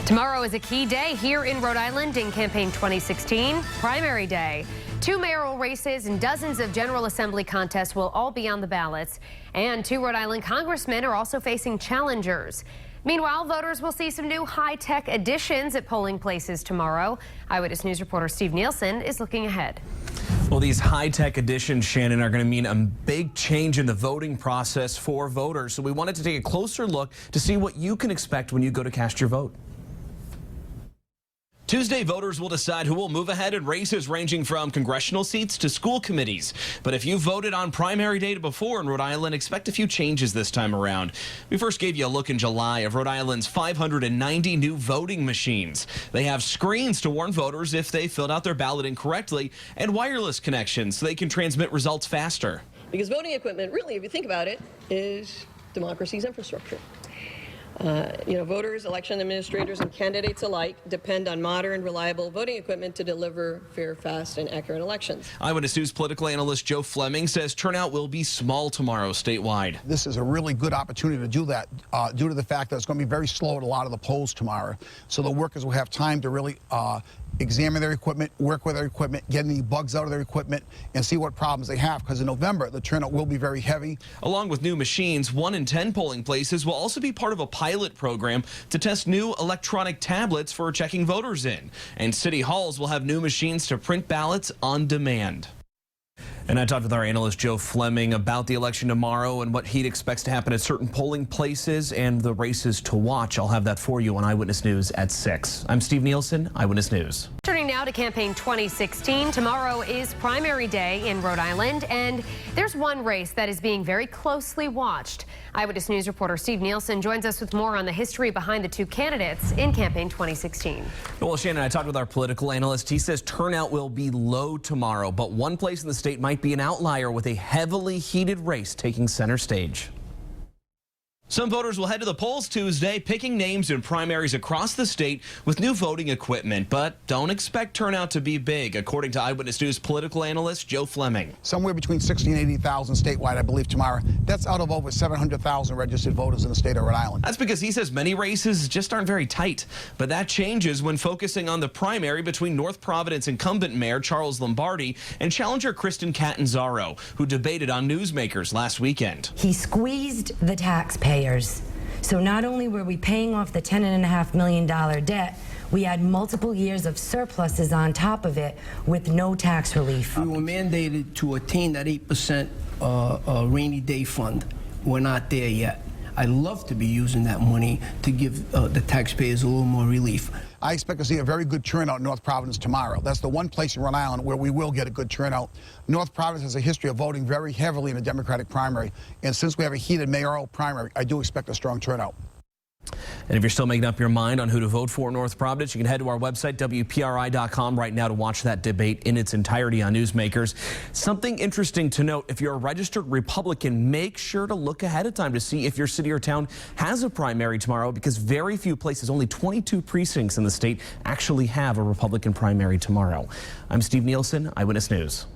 Tomorrow is a key day here in Rhode Island in campaign 2016, primary day. 2 mayoral races and dozens of General Assembly contests will all be on the ballots. And 2 Rhode Island congressmen are also facing challengers. Meanwhile, voters will see some new high-tech additions at polling places tomorrow. Eyewitness News reporter Steve Nielsen is looking ahead. Well, these high-tech additions, Shannon, are going to mean a big change in the voting process for voters. So we wanted to take a closer look to see what you can expect when you go to cast your vote. Tuesday, voters will decide who will move ahead in races ranging from congressional seats to school committees. But if you voted on primary day before in Rhode Island, expect a few changes this time around. We first gave you a look in July of Rhode Island's 590 new voting machines. They have screens to warn voters if they filled out their ballot incorrectly and wireless connections so they can transmit results faster. Because voting equipment, really, if you think about it, is democracy's infrastructure. Voters, election administrators, and candidates alike depend on modern, reliable voting equipment to deliver fair, fast, and accurate elections. Eyewitness News political analyst Joe Fleming says turnout will be small tomorrow statewide. This is a really good opportunity to do that due to the fact that it's going to be very slow at a lot of the polls tomorrow. So the workers will have time to really examine their equipment, work with their equipment, get any bugs out of their equipment, and see what problems they have, because in November, the turnout will be very heavy. Along with new machines, 1 in 10 polling places will also be part of a pilot program to test new electronic tablets for checking voters in. And city halls will have new machines to print ballots on demand. And I talked with our analyst Joe Fleming about the election tomorrow and what he expects to happen at certain polling places and the races to watch. I'll have that for you on Eyewitness News at 6. I'm Steve Nielsen, Eyewitness News. Turning now to campaign 2016. Tomorrow is primary day in Rhode Island, and there's one race that is being very closely watched. Eyewitness News reporter Steve Nielsen joins us with more on the history behind the 2 candidates in campaign 2016. Well, Shannon, I talked with our political analyst. He says turnout will be low tomorrow, but one place in the state might be an outlier with a heavily heated race taking center stage. Some voters will head to the polls Tuesday, picking names in primaries across the state with new voting equipment. But don't expect turnout to be big, according to Eyewitness News political analyst Joe Fleming. Somewhere between 60,000 and 80,000 statewide, I believe, tomorrow. That's out of over 700,000 registered voters in the state of Rhode Island. That's because he says many races just aren't very tight. But that changes when focusing on the primary between North Providence incumbent Mayor Charles Lombardi and challenger Kristen Catanzaro, who debated on Newsmakers last weekend. He squeezed the taxpayer. So not only were we paying off the $10.5 million debt, we had multiple years of surpluses on top of it with no tax relief. We were mandated to attain that 8% rainy day fund. We're not there yet. I'd love to be using that money to give the taxpayers a little more relief. I expect to see a very good turnout in North Providence tomorrow. That's the one place in Rhode Island where we will get a good turnout. North Providence has a history of voting very heavily in a Democratic primary, and since we have a heated mayoral primary, I do expect a strong turnout. And if you're still making up your mind on who to vote for in North Providence, you can head to our website, WPRI.com, right now to watch that debate in its entirety on Newsmakers. Something interesting to note, if you're a registered Republican, make sure to look ahead of time to see if your city or town has a primary tomorrow, because very few places, only 22 precincts in the state, actually have a Republican primary tomorrow. I'm Steve Nielsen, Eyewitness News.